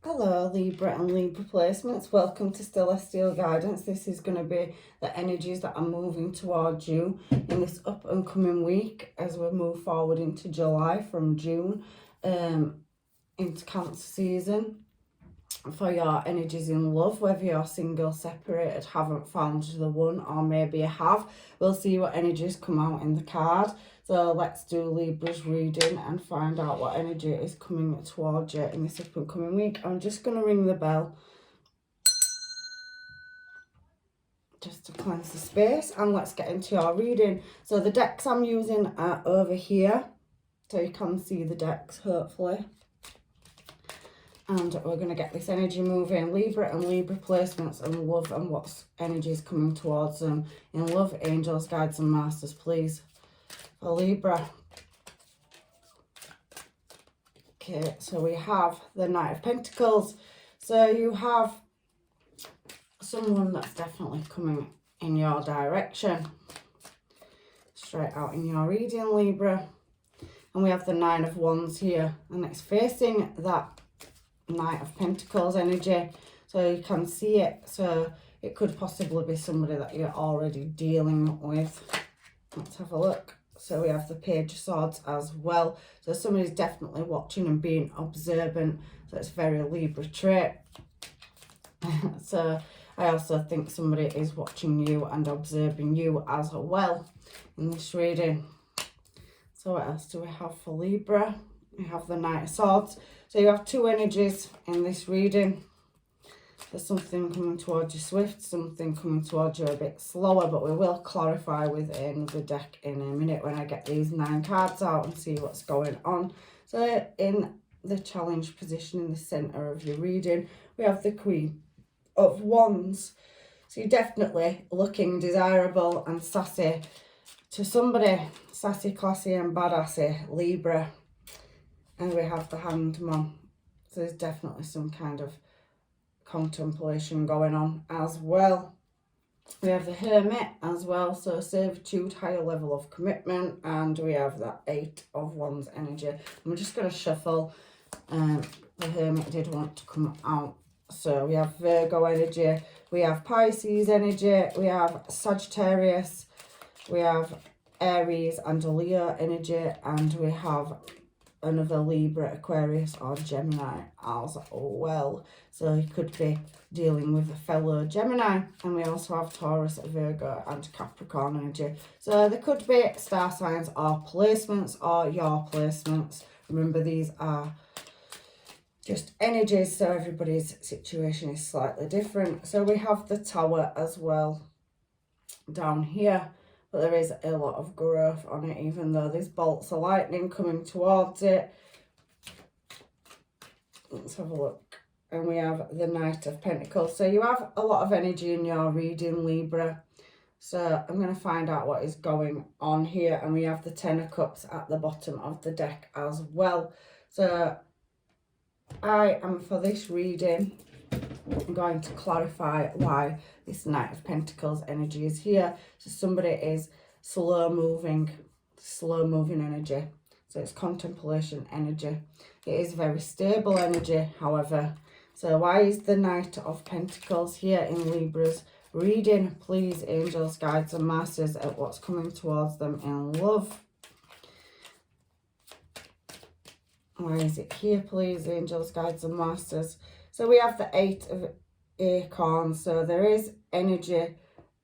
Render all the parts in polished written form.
Hello Libra and Libra placements, welcome to Celestial Guidance. This is going to be the energies that are moving towards you in this up and coming week as we move forward into July from June into Cancer season. For your energies in love, whether you're single, separated, haven't found the one, or maybe you have, we'll see what energies come out in the card. So let's do Libra's reading and find out what energy is coming towards you in this up and coming week. I'm just going to ring the bell just to cleanse the space, and let's get into your reading. So the decks I'm using are over here, so you can see the decks hopefully. And we're going to get this energy moving. Libra and Libra placements and love, and what's energy is coming towards them. In love, angels, guides and masters, please. For Libra. Okay, so we have the Knight of Pentacles. So you have someone that's definitely coming in your direction. Straight out in your reading, Libra. And we have the Nine of Wands here. And it's facing that Knight of Pentacles energy, so you can see it. So it could possibly be somebody that you're already dealing with. Let's have a look. So we have the Page of Swords as well, so somebody's definitely watching and being observant, so it's very Libra trait. So I also think somebody is watching you and observing you as well in this reading. So what else do we have for Libra? We have the Knight of Swords. So you have two energies in this reading. There's something coming towards you swift, something coming towards you a bit slower, but we will clarify within the deck in a minute when I get these 9 cards out and see what's going on. So in the challenge position in the centre of your reading, we have the Queen of Wands. So you're definitely looking desirable and sassy to somebody. Sassy, classy and badassy, Libra. And we have the Hanged Man. So there's definitely some kind of contemplation going on as well. We have the Hermit as well. So servitude, higher level of commitment. And we have that 8 of Wands energy. I'm just going to shuffle. The Hermit did want to come out. So we have Virgo energy. We have Pisces energy. We have Sagittarius. We have Aries and Leo energy. And we have another Libra, Aquarius or Gemini as well. So you could be dealing with a fellow Gemini. And we also have Taurus, Virgo and Capricorn energy. So there could be star signs or placements or your placements. Remember, these are just energies, so everybody's situation is slightly different. So we have the Tower as well down here. But there is a lot of growth on it, even though there's bolts of lightning coming towards it. Let's have a look. And we have the Knight of Pentacles. So you have a lot of energy in your reading, Libra. So I'm going to find out what is going on here. And we have the Ten of Cups at the bottom of the deck as well. So I am, for this reading, I'm going to clarify why this Knight of Pentacles energy is here. So somebody is slow moving energy. So it's contemplation energy. It is very stable energy, however. So why is the Knight of Pentacles here in Libra's reading? Please, angels, guides and masters, at what's coming towards them in love. Why is it here, please, angels, guides and masters? So we have the 8 of Acorns. So there is energy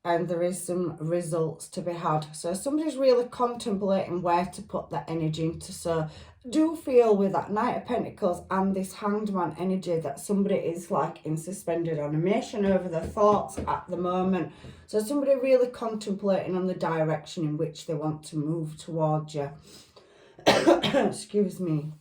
and there is some results to be had. So somebody's really contemplating where to put that energy into. So do feel with that Knight of Pentacles and this Hanged Man energy that somebody is like in suspended animation over their thoughts at the moment. So somebody really contemplating on the direction in which they want to move towards you. Excuse me,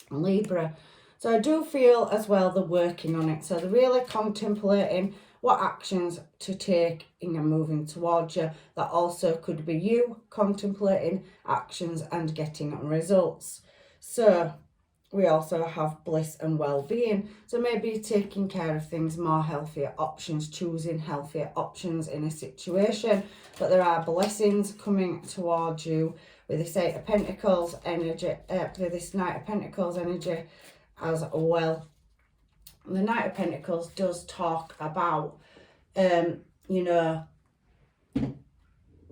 Libra. So I do feel as well they're working on it. So they're really contemplating what actions to take in and moving towards you. That also could be you contemplating actions and getting results. So we also have bliss and well-being. So maybe taking care of things, more healthier options, choosing healthier options in a situation. But there are blessings coming towards you with this 8 of Pentacles energy, with this Knight of Pentacles energy as well. the Knight of Pentacles does talk about, you know,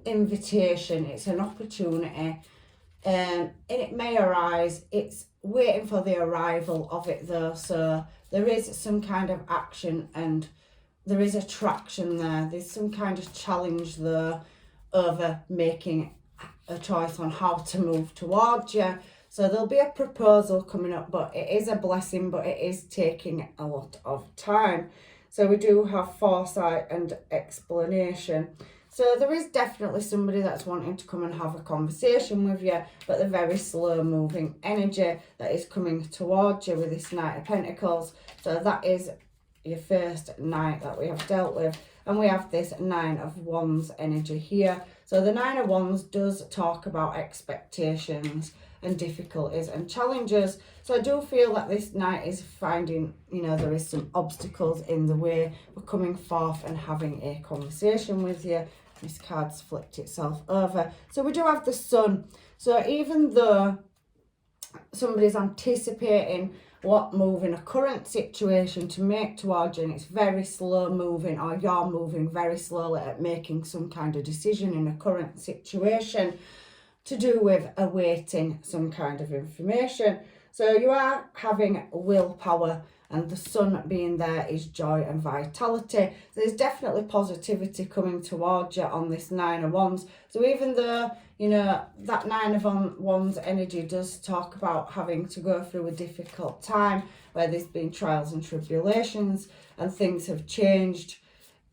invitation. It's an opportunity, and it may arise. It's waiting for the arrival of it though, so there is some kind of action and there is attraction there. There's some kind of challenge there over making a choice on how to move towards you. So there'll be a proposal coming up, but it is a blessing, but it is taking a lot of time. So we do have foresight and explanation. So there is definitely somebody that's wanting to come and have a conversation with you, but the very slow moving energy that is coming towards you with this Knight of Pentacles. So that is your first Knight that we have dealt with. And we have this Nine of Wands energy here. So the Nine of Wands does talk about expectations and difficulties and challenges. So I do feel that this Knight is finding, you know, there is some obstacles in the way for coming forth and having a conversation with you. This card's flipped itself over. So we do have the Sun. So even though somebody's anticipating what move in a current situation to make towards you, and it's very slow moving, or you're moving very slowly at making some kind of decision in a current situation to do with awaiting some kind of information. So you are having willpower, and the Sun being there is joy and vitality. So there's definitely positivity coming towards you on this Nine of Wands. So even though, you know, that Nine of Wands energy does talk about having to go through a difficult time where there's been trials and tribulations and things have changed,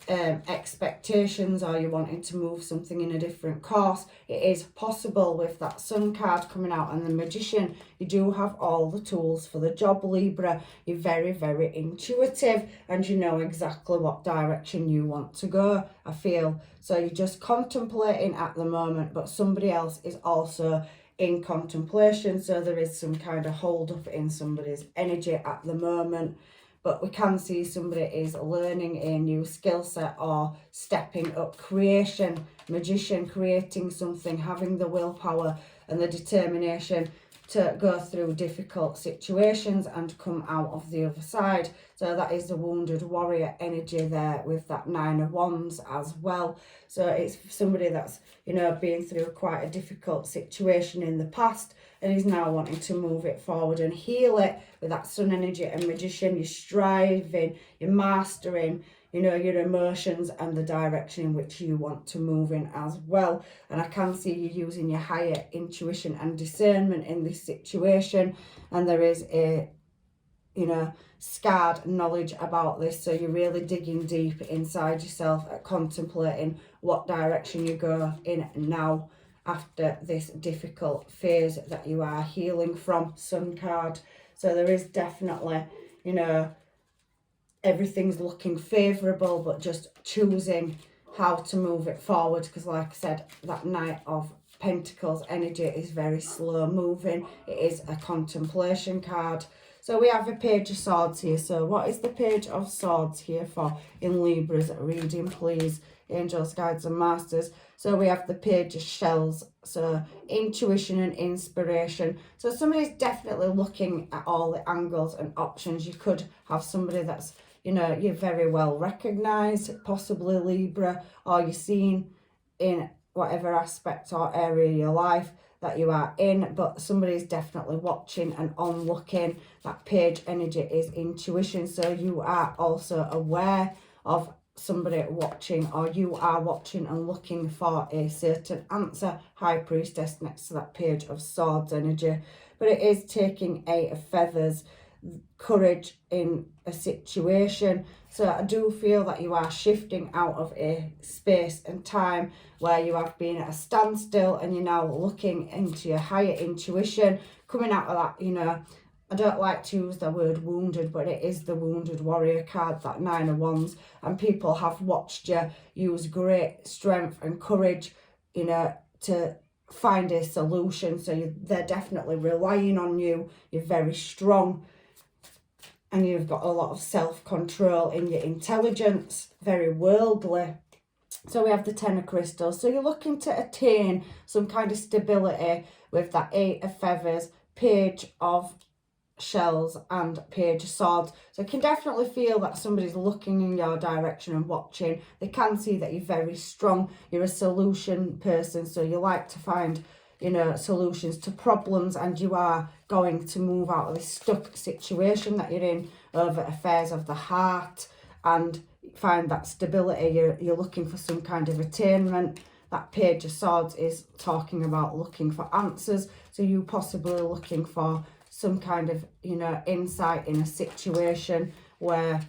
expectations, or you're wanting to move something in a different course, it is possible with that Sun card coming out and the Magician. You do have all the tools for the job, Libra. You're very, very intuitive and you know exactly what direction you want to go, I feel. So you're just contemplating at the moment, but somebody else is also in contemplation. So there is some kind of hold up in somebody's energy at the moment. But we can see somebody is learning a new skill set or stepping up. Creation, Magician, creating something, having the willpower and the determination to go through difficult situations and come out of the other side. So that is the Wounded Warrior energy there with that Nine of Wands as well. So it's somebody that's, you know, been through quite a difficult situation in the past and is now wanting to move it forward and heal it with that Sun energy and Magician. You're striving, you're mastering, you know, your emotions and the direction in which you want to move in as well. And I can see you using your higher intuition and discernment in this situation. And there is a, you know, scarred knowledge about this. So you're really digging deep inside yourself at contemplating what direction you go in now after this difficult phase that you are healing from, Sun card. So there is definitely, you know, everything's looking favourable, but just choosing how to move it forward, because like I said, that Knight of Pentacles energy is very slow moving. It is a contemplation card. So we have a Page of Swords here. So what is the Page of Swords here for in Libra's reading, please? Angels, guides and masters. So we have the Page of Shells. So intuition and inspiration. So somebody's definitely looking at all the angles and options. You could have somebody that's, you know, you're very well recognised, possibly Libra, or you're seen in whatever aspect or area of your life that you are in, but somebody's definitely watching and on looking. That Page energy is intuition. So you are also aware of somebody watching, or you are watching and looking for a certain answer. High Priestess next to that Page of Swords energy. But it is taking 8 of Feathers, courage in a situation. So I do feel that you are shifting out of a space and time where you have been at a standstill and you're now looking into your higher intuition, coming out of that, you know, I don't like to use the word wounded, but it is the Wounded Warrior card, that Nine of Wands, and people have watched you use great strength and courage, you know, to find a solution. So they're definitely relying on you. You're very strong and you've got a lot of self-control in your intelligence, very worldly. So we have the Ten of Crystals. So you're looking to attain some kind of stability with that 8 of Feathers, Page of Shells and Page of Swords. So I can definitely feel that somebody's looking in your direction and watching. They can see that you're very strong. You're a solution person, so you like to find, you know, solutions to problems, and you are going to move out of this stuck situation that you're in over affairs of the heart and find that stability. You're looking for some kind of attainment. That Page of Swords is talking about looking for answers. So you possibly looking for some kind of, you know, insight in a situation where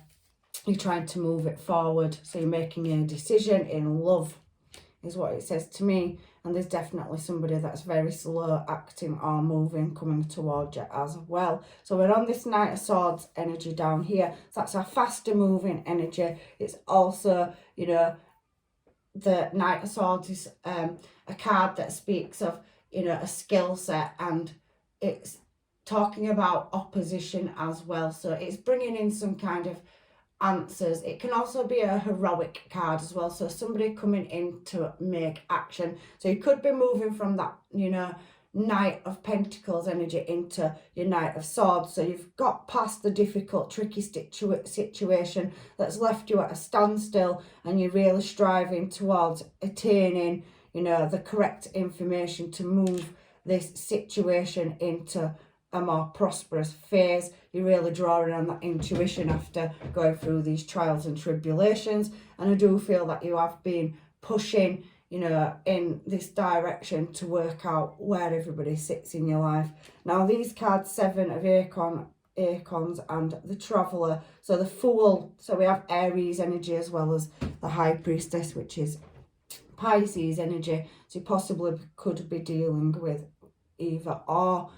you're trying to move it forward. So you're making a decision in love, is what it says to me. And there's definitely somebody that's very slow acting or moving coming towards you as well. So we're on this Knight of Swords energy down here. So that's a faster moving energy. It's also, you know, the Knight of Swords is a card that speaks of, you know, a skill set, and it's talking about opposition as well. So it's bringing in some kind of answers. It can also be a heroic card as well. So somebody coming in to make action. So you could be moving from that, you know, Knight of Pentacles energy into your Knight of Swords. So you've got past the difficult, tricky situation that's left you at a standstill, and you're really striving towards attaining, you know, the correct information to move this situation into a more prosperous phase. You're really drawing on that intuition after going through these trials and tribulations. And I do feel that you have been pushing, you know, in this direction to work out where everybody sits in your life. Now these cards, Seven of Acorns and the Traveller. So the Fool, so we have Aries energy as well as the High Priestess, which is Pisces energy. So you possibly could be dealing with either or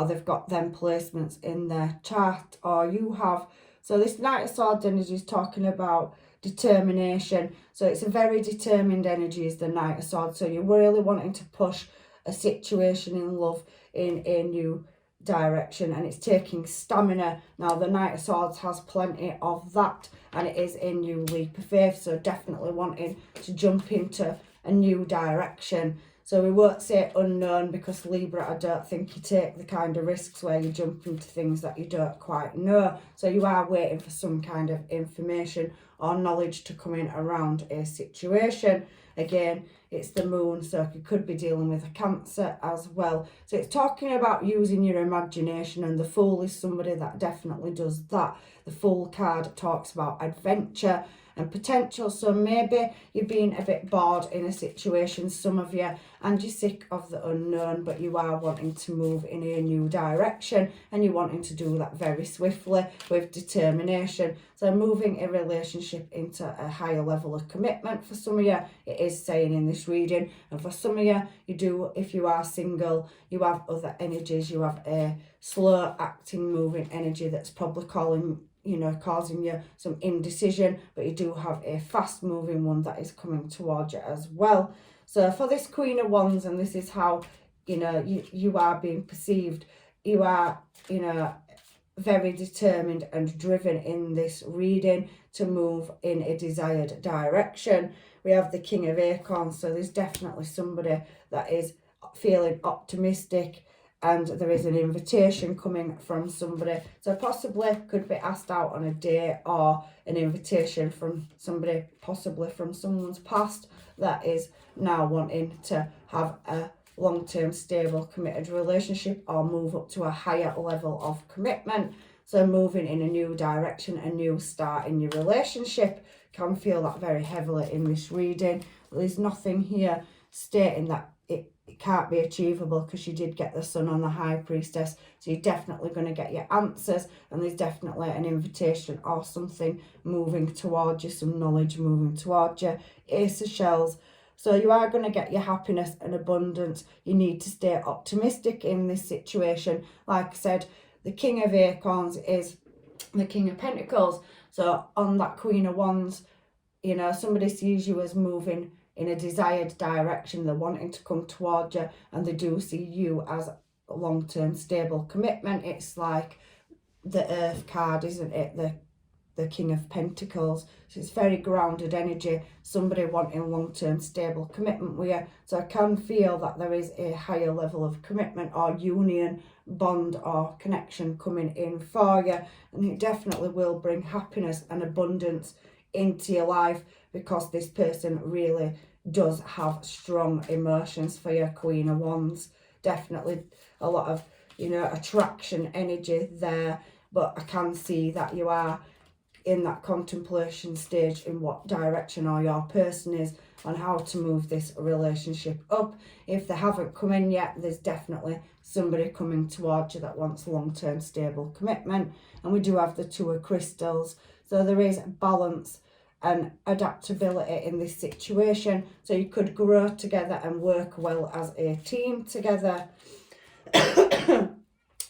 they've got them placements in their chart, or you have. So this Knight of Swords energy is talking about determination. So it's a very determined energy, is the Knight of Swords. So you're really wanting to push a situation in love in a new direction, and it's taking stamina. Now the Knight of Swords has plenty of that, and it is a new leap of faith. So definitely wanting to jump into a new direction. So we won't say unknown, because Libra, I don't think you take the kind of risks where you jump into things that you don't quite know. So you are waiting for some kind of information or knowledge to come in around a situation. Again, it's the Moon, so you could be dealing with a Cancer as well. So it's talking about using your imagination, and the Fool is somebody that definitely does that. The Fool card talks about adventure and potential. So maybe you're being a bit bored in a situation, some of you, and you're sick of the unknown, but you are wanting to move in a new direction, and you're wanting to do that very swiftly with determination. So moving a relationship into a higher level of commitment for some of you, it is saying in this reading. And for some of you, you do, if you are single, you have other energies. You have a slow acting moving energy that's probably causing you some indecision, but you do have a fast moving one that is coming towards you as well. So for this Queen of Wands, and this is how, you know, you are being perceived, you are, you know, very determined and driven in this reading to move in a desired direction. We have the King of Acorns, so there's definitely somebody that is feeling optimistic, and there is an invitation coming from somebody. So possibly could be asked out on a date, or an invitation from somebody, possibly from someone's past, that is now wanting to have a long-term, stable, committed relationship, or move up to a higher level of commitment. So moving in a new direction, a new start in your relationship. Can feel that very heavily in this reading. There's nothing here stating that it can't be achievable, because you did get the Sun on the High Priestess. So you're definitely going to get your answers, and there's definitely an invitation or something moving towards you, some knowledge moving towards you. Ace of Shells. So you are going to get your happiness and abundance. You need to stay optimistic in this situation. Like I said, the King of Acorns is the King of Pentacles. So on that Queen of Wands, you know, somebody sees you as moving in a desired direction. They're wanting to come towards you, and they do see you as a long-term stable commitment. It's like the Earth card, isn't it? The the King of Pentacles. So it's very grounded energy, somebody wanting long-term stable commitment with you. So I can feel that there is a higher level of commitment or union, bond or connection coming in for you. And it definitely will bring happiness and abundance into your life, because this person really does have strong emotions for you, Queen of Wands. Definitely a lot of, you know, attraction energy there. But I can see that you are in that contemplation stage in what direction or your person is on how to move this relationship up. If they haven't come in yet, there's definitely somebody coming towards you that wants long-term stable commitment. And we do have the Two of Crystals. So there is balance and adaptability in this situation. So you could grow together and work well as a team together.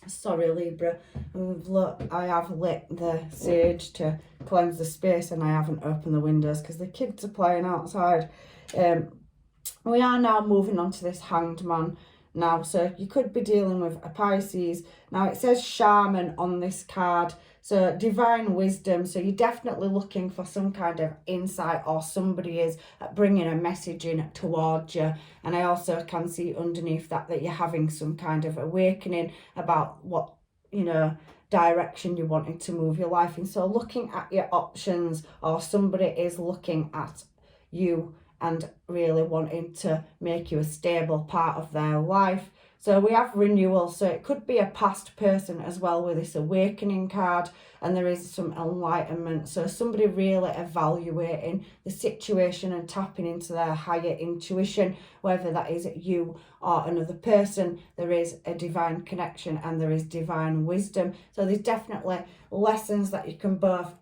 Sorry, Libra. Look, I have lit the sage to cleanse the space, and I haven't opened the windows because the kids are playing outside. We are now moving on to this Hanged Man now. So you could be dealing with a Pisces. Now it says Shaman on this card. So divine wisdom. So you're definitely looking for some kind of insight, or somebody is bringing a message in towards you. And I also can see underneath that you're having some kind of awakening about what, you know, direction you're wanting to move your life in. So looking at your options, or somebody is looking at you and really wanting to make you a stable part of their life. So we have renewal. So it could be a past person as well with this awakening card, and there is some enlightenment. So somebody really evaluating the situation and tapping into their higher intuition, whether that is you or another person. There is a divine connection and there is divine wisdom. So there's definitely lessons that you can both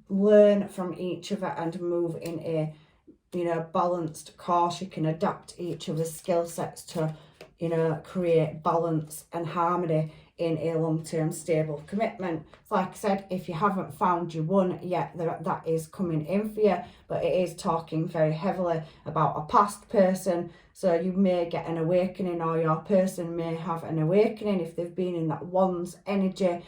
learn from each other and move in a, you know, balanced course. You can adapt each of the skill sets to, you know, create balance and harmony in a long-term stable commitment. So like I said, if you haven't found your one yet, that is coming in for you, but it is talking very heavily about a past person. So you may get an awakening, or your person may have an awakening if they've been in that Wands energy,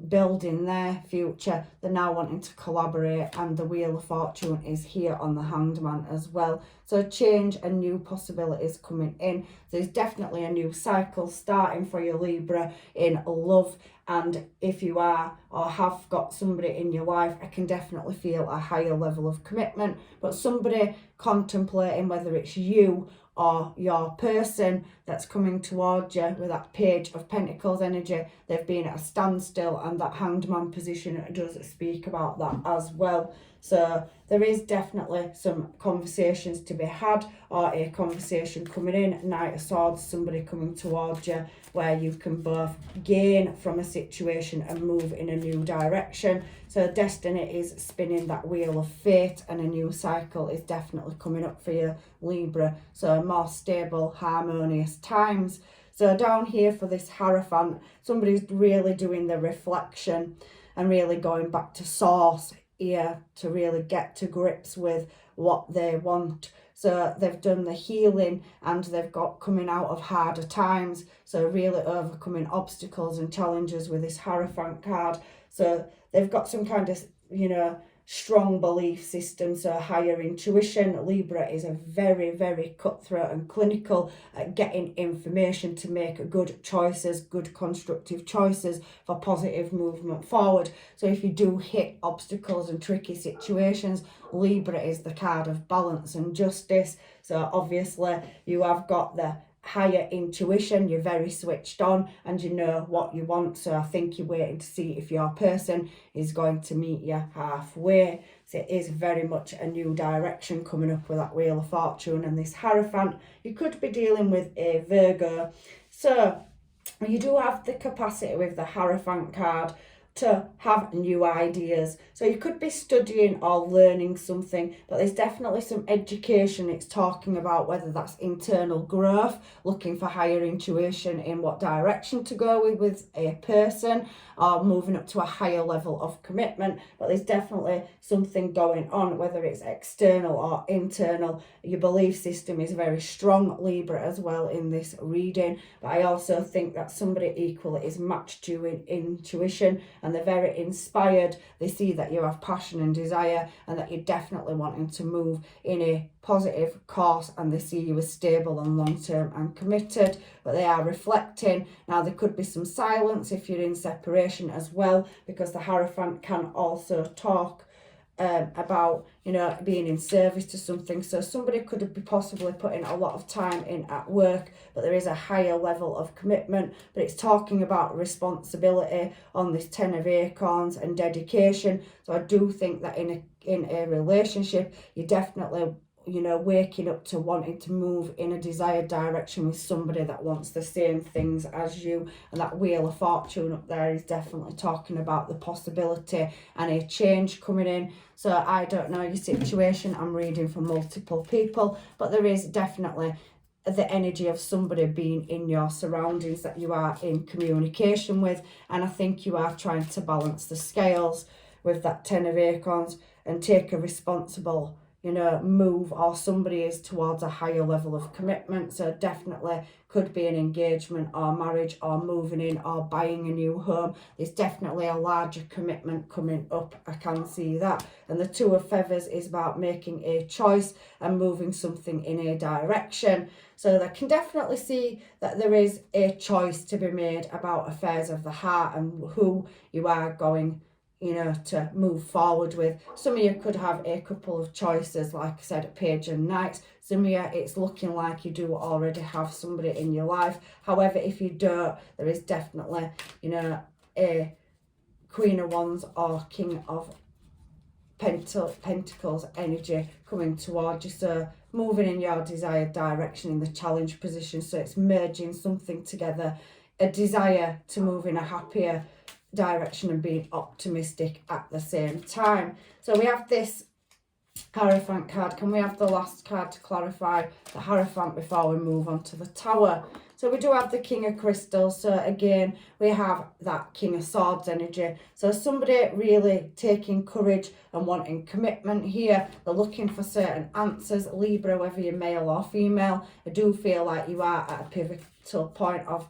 building their future. They're now wanting to collaborate, and the Wheel of Fortune is here on the Hanged Man as well. So change and new possibilities coming in. There's definitely a new cycle starting for you, Libra, in love. And if you are or have got somebody in your life, I can definitely feel a higher level of commitment. But somebody contemplating whether it's you or your person that's coming towards you with that Page of Pentacles energy. They've been at a standstill, and that Hanged Man position does speak about that as well. So there is definitely some conversations to be had, or a conversation coming in. Knight of Swords, somebody coming towards you where you can both gain from a situation and move in a new direction. So destiny is spinning that wheel of fate, and a new cycle is definitely coming up for you, Libra. So more stable, harmonious times. So down here for this Hierophant, somebody's really doing the reflection and really going back to source here to really get to grips with what they want. So they've done the healing, and they've got coming out of harder times. So really overcoming obstacles and challenges with this Hierophant card. So they've got some kind of, you know, strong belief system, so higher intuition. Libra is a very, very cutthroat and clinical at getting information to make good choices, good constructive choices for positive movement forward. So if you do hit obstacles and tricky situations, Libra is the card of balance and justice. So obviously you have got the higher intuition, you're very switched on, and you know what you want. So I think you're waiting to see if your person is going to meet you halfway. So it is very much a new direction coming up with that Wheel of Fortune and this Hierophant. You could be dealing with a Virgo. So you do have the capacity with the Hierophant card to have new ideas. So you could be studying or learning something, but there's definitely some education it's talking about, whether that's internal growth, looking for higher intuition in what direction to go with a person, or moving up to a higher level of commitment. But there's definitely something going on, whether it's external or internal. Your belief system is very strong, Libra, as well in this reading. But I also think that somebody equally is matched to in intuition and they're very inspired. They see that you have passion and desire, and that you're definitely wanting to move in a positive course, and they see you as stable and long-term and committed. But they are reflecting. Now there could be some silence if you're in separation as well, because the Hierophant can also talk about, you know, being in service to something. So somebody could be possibly putting a lot of time in at work, but there is a higher level of commitment. But it's talking about responsibility on this 10 of Acorns and dedication. So I do think that in a relationship, you definitely, you know, waking up to wanting to move in a desired direction with somebody that wants the same things as you. And that Wheel of Fortune up there is definitely talking about the possibility and a change coming in. So I don't know your situation, I'm reading from multiple people, but there is definitely the energy of somebody being in your surroundings that you are in communication with. And I think you are trying to balance the scales with that 10 of Acorns and take a responsible, you know, move, or somebody is towards a higher level of commitment. So definitely could be an engagement or marriage or moving in or buying a new home. There's definitely a larger commitment coming up. I can see that. And the Two of Feathers is about making a choice and moving something in a direction. So I can definitely see that there is a choice to be made about affairs of the heart and who you are going, you know, to move forward with. Some of you could have a couple of choices, like I said, Page and Knights. Some of you, it's looking like you do already have somebody in your life. However, if you don't, there is definitely, you know, a Queen of Wands or King of Pentacles energy coming towards you. So moving in your desired direction in the challenge position. So it's merging something together, a desire to move in a happier direction and being optimistic at the same time. So we have this Hierophant card. Can we have the last card to clarify the Hierophant before we move on to the Tower? So we do have the King of Crystals. So again, we have that King of Swords energy. So somebody really taking courage and wanting commitment here. They're looking for certain answers. Libra, whether you're male or female, I do feel like you are at a pivotal point of,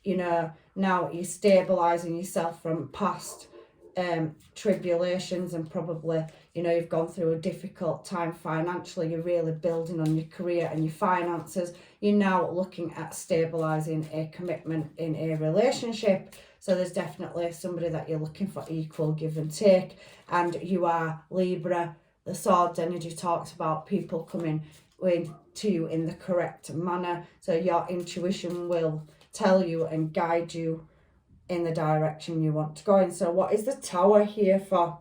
you know, now you're stabilising yourself from past tribulations, and probably, you know, you've gone through a difficult time financially. You're really building on your career and your finances. You're now looking at stabilising a commitment in a relationship. So there's definitely somebody that you're looking for equal give and take. And you are Libra. The Swords energy talks about people coming to you in the correct manner. So your intuition will tell you and guide you in the direction you want to go in. So what is the Tower here for?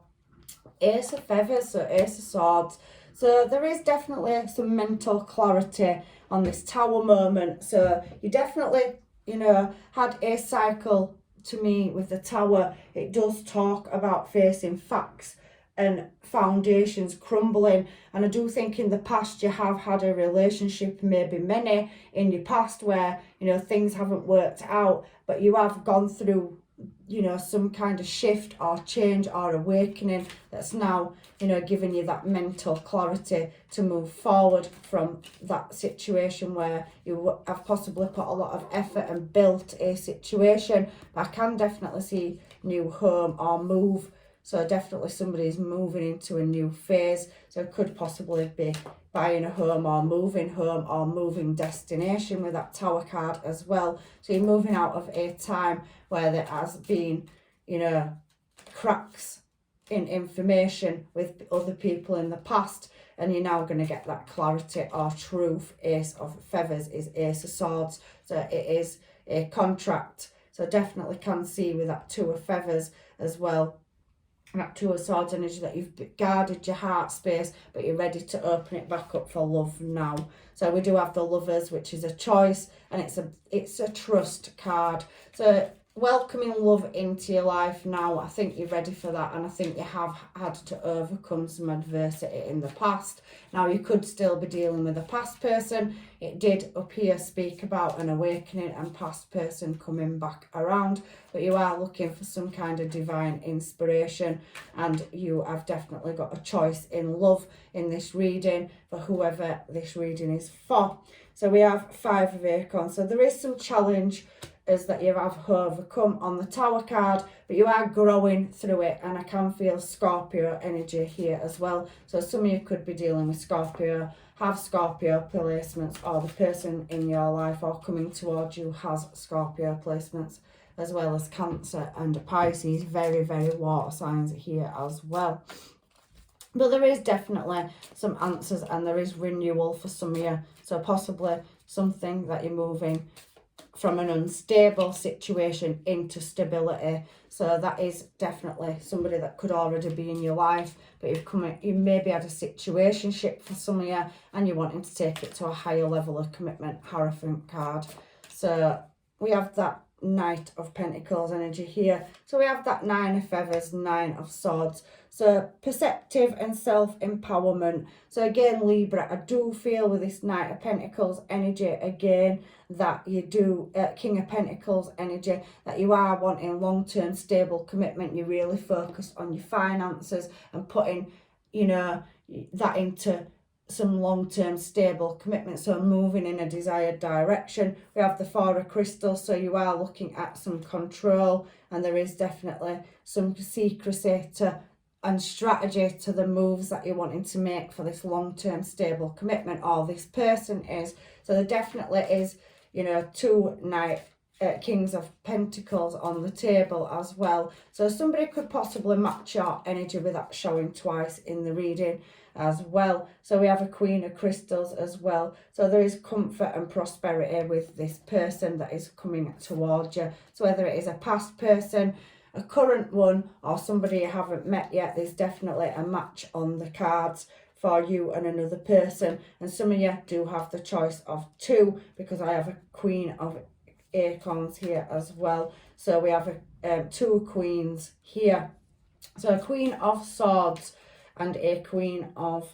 Ace of Feathers, so Ace of Swords. So there is definitely some mental clarity on this Tower moment. So you definitely, you know, had a cycle. To me, with the Tower, it does talk about facing facts and foundations crumbling. And I do think in the past you have had a relationship, maybe many in your past, where, you know, things haven't worked out, but you have gone through, you know, some kind of shift or change or awakening that's now, you know, giving you that mental clarity to move forward from that situation where you have possibly put a lot of effort and built a situation. But I can definitely see new home or move. So definitely somebody's moving into a new phase. So it could possibly be buying a home or moving destination with that Tower card as well. So you're moving out of a time where there has been, you know, cracks in information with other people in the past, and you're now going to get that clarity or truth. Ace of Feathers is Ace of Swords. So it is a contract. So definitely can see with that Two of Feathers as well. That Two of Swords energy that you've guarded your heart space, but you're ready to open it back up for love now. So we do have the Lovers, which is a choice, and it's a trust card. So welcoming love into your life now. I think you're ready for that, and I think you have had to overcome some adversity in the past. Now you could still be dealing with a past person. It did up here speak about an awakening and past person coming back around, but you are looking for some kind of divine inspiration, and you have definitely got a choice in love in this reading for whoever this reading is for. So we have Five of Acorns. So there is some challenge is that you have overcome on the Tower card, but you are growing through it, and I can feel Scorpio energy here as well. So some of you could be dealing with Scorpio, have Scorpio placements, or the person in your life or coming towards you has Scorpio placements, as well as Cancer and Pisces. Very, very water signs here as well. But there is definitely some answers, and there is renewal for some of you. So possibly something that you're moving from an unstable situation into stability. So that is definitely somebody that could already be in your life, but you maybe had a situationship for some of you, and you're wanting to take it to a higher level of commitment. Hierophant card. So we have that Knight of Pentacles energy here. So we have that Nine of Feathers, Nine of Swords. So perceptive and self-empowerment. So again, Libra, I do feel with this Knight of Pentacles energy again that you do, King of Pentacles energy, that you are wanting long-term stable commitment. You're really focused on your finances and putting, you know, that into some long-term stable commitment, so moving in a desired direction. We have the Four of Crystals, so you are looking at some control, and there is definitely some secrecy and strategy to the moves that you're wanting to make for this long-term stable commitment, or this person is. So there definitely is, you know, two Kings of Pentacles on the table as well. So somebody could possibly match your energy with that showing twice in the reading as well. So we have a Queen of Crystals as well. So there is comfort and prosperity with this person that is coming towards you. So whether it is a past person, a current one, or somebody you haven't met yet, there's definitely a match on the cards for you and another person. And some of you do have the choice of two, because I have a Queen of Acorns here as well. So we have two queens here. So a Queen of Swords and a Queen of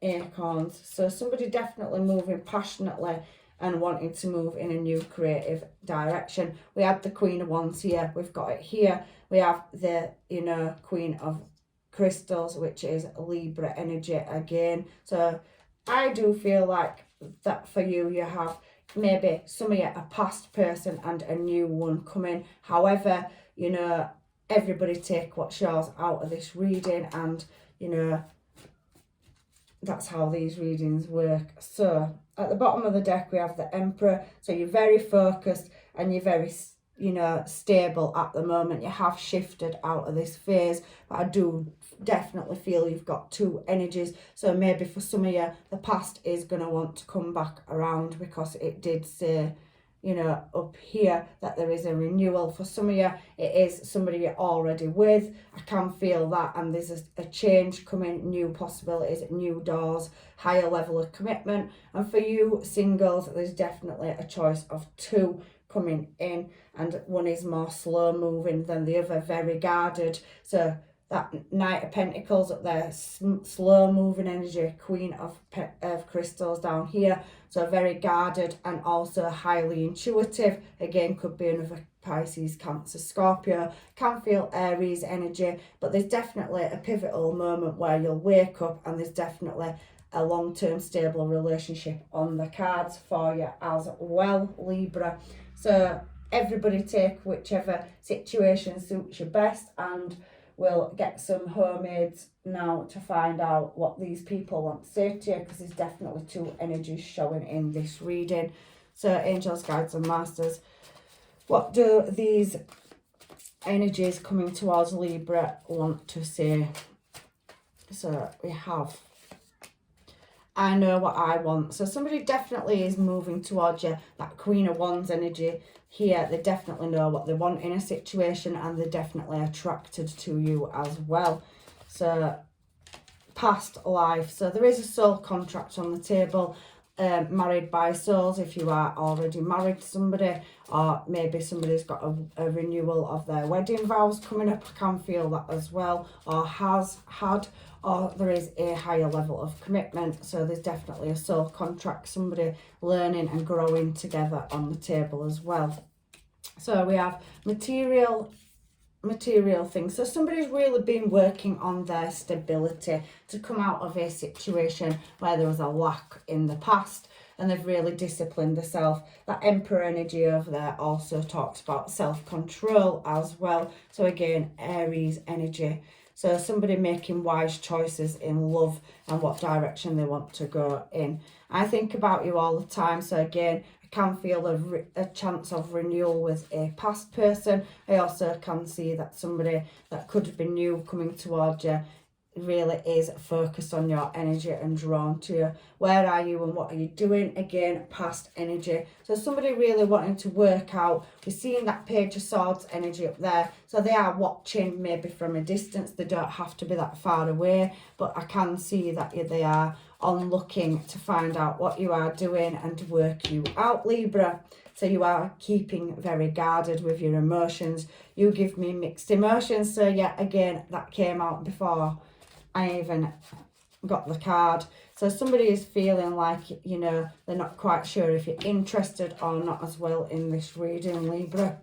Acorns. So somebody definitely moving passionately and wanting to move in a new creative direction. We had the Queen of Wands here. We've got it here. We have the, you know, Queen of Crystals, which is Libra energy again. So I do feel like that for you, you have maybe some of you a past person and a new one coming. However, you know, everybody take what's yours out of this reading, and you know, that's how these readings work. So at the bottom of the deck we have the Emperor. So you're very focused and you're very, you know, stable at the moment. You have shifted out of this phase, but I do definitely feel you've got two energies. So maybe for some of you the past is going to want to come back around, because it did say, you know, up here that there is a renewal. For some of you it is somebody you're already with. I can feel that, and there's a change coming, new possibilities, new doors, higher level of commitment. And for you singles, there's definitely a choice of two coming in, and one is more slow moving than the other, very guarded. So that Knight of Pentacles up there, slow moving energy, Queen of Crystals down here. So very guarded and also highly intuitive. Again, could be another Pisces, Cancer, Scorpio. Can feel Aries energy, but there's definitely a pivotal moment where you'll wake up and there's definitely a long-term stable relationship on the cards for you as well, Libra. So everybody take whichever situation suits you best, and we'll get some homemades now to find out what these people want to say to you, because there's definitely two energies showing in this reading. So angels, guides and masters, what do these energies coming towards Libra want to say? So we have, I know what I want. So somebody definitely is moving towards you, that Queen of Wands energy here. They definitely know what they want in a situation, and they're definitely attracted to you as well. So past life. So there is a soul contract on the table. Married by souls, if you are already married to somebody, or maybe somebody's got a renewal of their wedding vows coming up. I can feel that as well, or has had, or there is a higher level of commitment. So there's definitely a soul contract, somebody learning and growing together on the table as well. So we have material things. So somebody's really been working on their stability to come out of a situation where there was a lack in the past, and they've really disciplined themselves. That Emperor energy over there also talks about self-control as well. So again, Aries energy. So somebody making wise choices in love and what direction they want to go in. I think about you all the time. So again, I can feel a chance of renewal with a past person. I also can see that somebody that could have been new coming towards you really is focused on your energy and drawn to you. Where are you and what are you doing? Again, past energy. So somebody really wanting to work out. We're seeing that Page of Swords energy up there. So they are watching maybe from a distance. They don't have to be that far away, but I can see that they are on looking to find out what you are doing and to work you out, Libra. So you are keeping very guarded with your emotions. You give me mixed emotions. So yeah, again, that came out before I even got the card. So somebody is feeling like, you know, they're not quite sure if you're interested or not as well in this reading, Libra.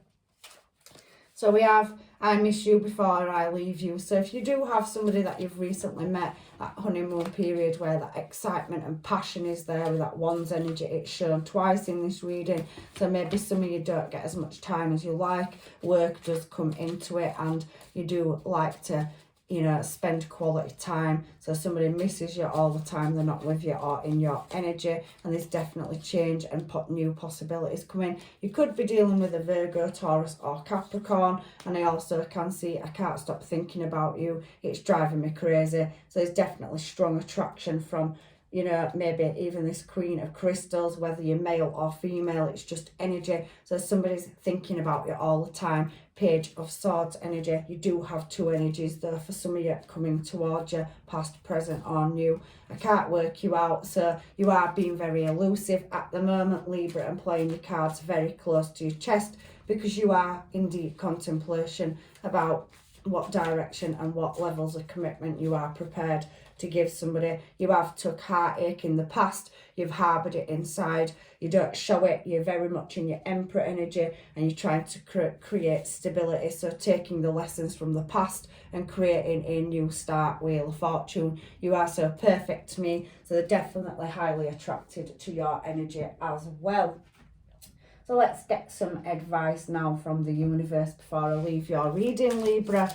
So we have, I miss you before I leave you. So if you do have somebody that you've recently met, that honeymoon period where that excitement and passion is there with that Wands energy, it's shown twice in this reading. So maybe some of you don't get as much time as you like. Work does come into it and you do like to, you know, spend quality time. So somebody misses you all the time, they're not with you or in your energy, and there's definitely change and new possibilities coming. You could be dealing with a Virgo, Taurus or Capricorn, and I also can see I can't stop thinking about you, it's driving me crazy. So there's definitely strong attraction from, you know, maybe even this Queen of Crystals, whether you're male or female, it's just energy. So somebody's thinking about you all the time. Page of Swords energy. You do have two energies though for some of you coming towards you, past, present or new. I can't work you out. So you are being very elusive at the moment, Libra, and playing your cards very close to your chest because you are in deep contemplation about what direction and what levels of commitment you are prepared to give somebody. You have took heartache in the past, you've harboured it inside, you don't show it, you're very much in your Emperor energy and you're trying to create stability. So taking the lessons from the past and creating a new start, Wheel of Fortune. You are so perfect to me, so they're definitely highly attracted to your energy as well. So let's get some advice now from the universe before I leave your reading, Libra.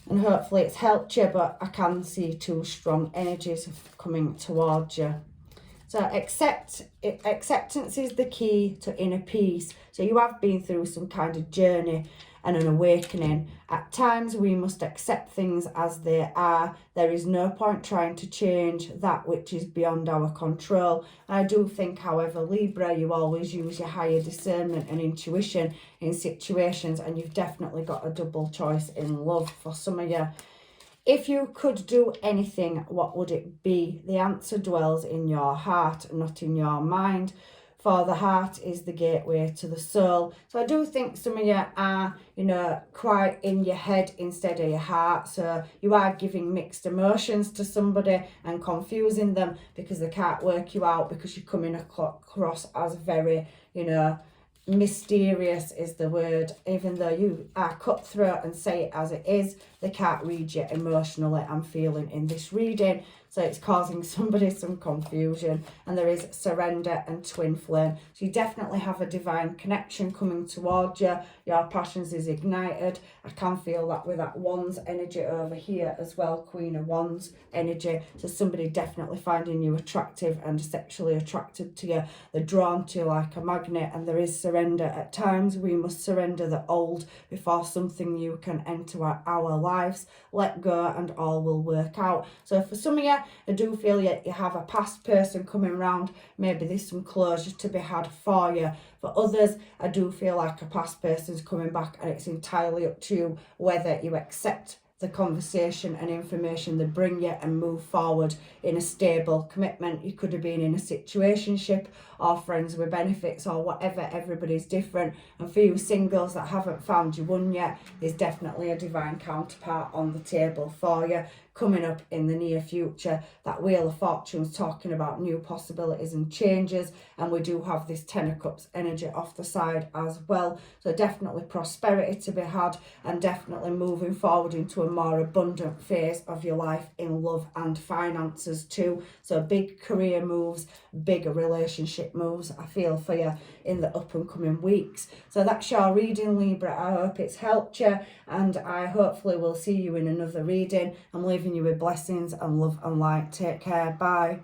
And hopefully it's helped you, but I can see two strong energies coming towards you. So acceptance is the key to inner peace. So you have been through some kind of journey and an awakening. At times we must accept things as they are. There is no point trying to change that which is beyond our control. And I do think, however, Libra, you always use your higher discernment and intuition in situations, and you've definitely got a double choice in love for some of you. If you could do anything, what would it be? The answer dwells in your heart, not in your mind. For the heart is the gateway to the soul. So I do think some of you are, you know, quite in your head instead of your heart. So you are giving mixed emotions to somebody and confusing them because they can't work you out, because you're coming across as very, you know, mysterious is the word. Even though you are cutthroat and say it as it is, they can't read you emotionally, I'm feeling in this reading. So it's causing somebody some confusion, and there is surrender and twin flame. So you definitely have a divine connection coming towards you. Your passions is ignited. I can feel that with that Wands energy over here as well, Queen of Wands energy. So somebody definitely finding you attractive and sexually attracted to you. They're drawn to you like a magnet, and there is surrender. At times we must surrender the old before something new can enter our lives. Let go and all will work out. So for some of you, I do feel you have a past person coming round. Maybe there's some closure to be had for you. For others, I do feel like a past person's coming back, and it's entirely up to you whether you accept the conversation and information they bring you and move forward in a stable commitment. You could have been in a situationship or friends with benefits or whatever. Everybody's different. And for you singles that haven't found your one yet, there's definitely a divine counterpart on the table for you coming up in the near future. That Wheel of Fortune's talking about new possibilities and changes, and we do have this Ten of Cups energy off the side as well. So definitely prosperity to be had, and definitely moving forward into a a more abundant phase of your life in love and finances too. So big career moves, big relationship moves, I feel for you in the up and coming weeks. So that's your reading, Libra. I hope it's helped you, and I hopefully will see you in another reading. I'm leaving you with blessings and love and light. Take care. Bye.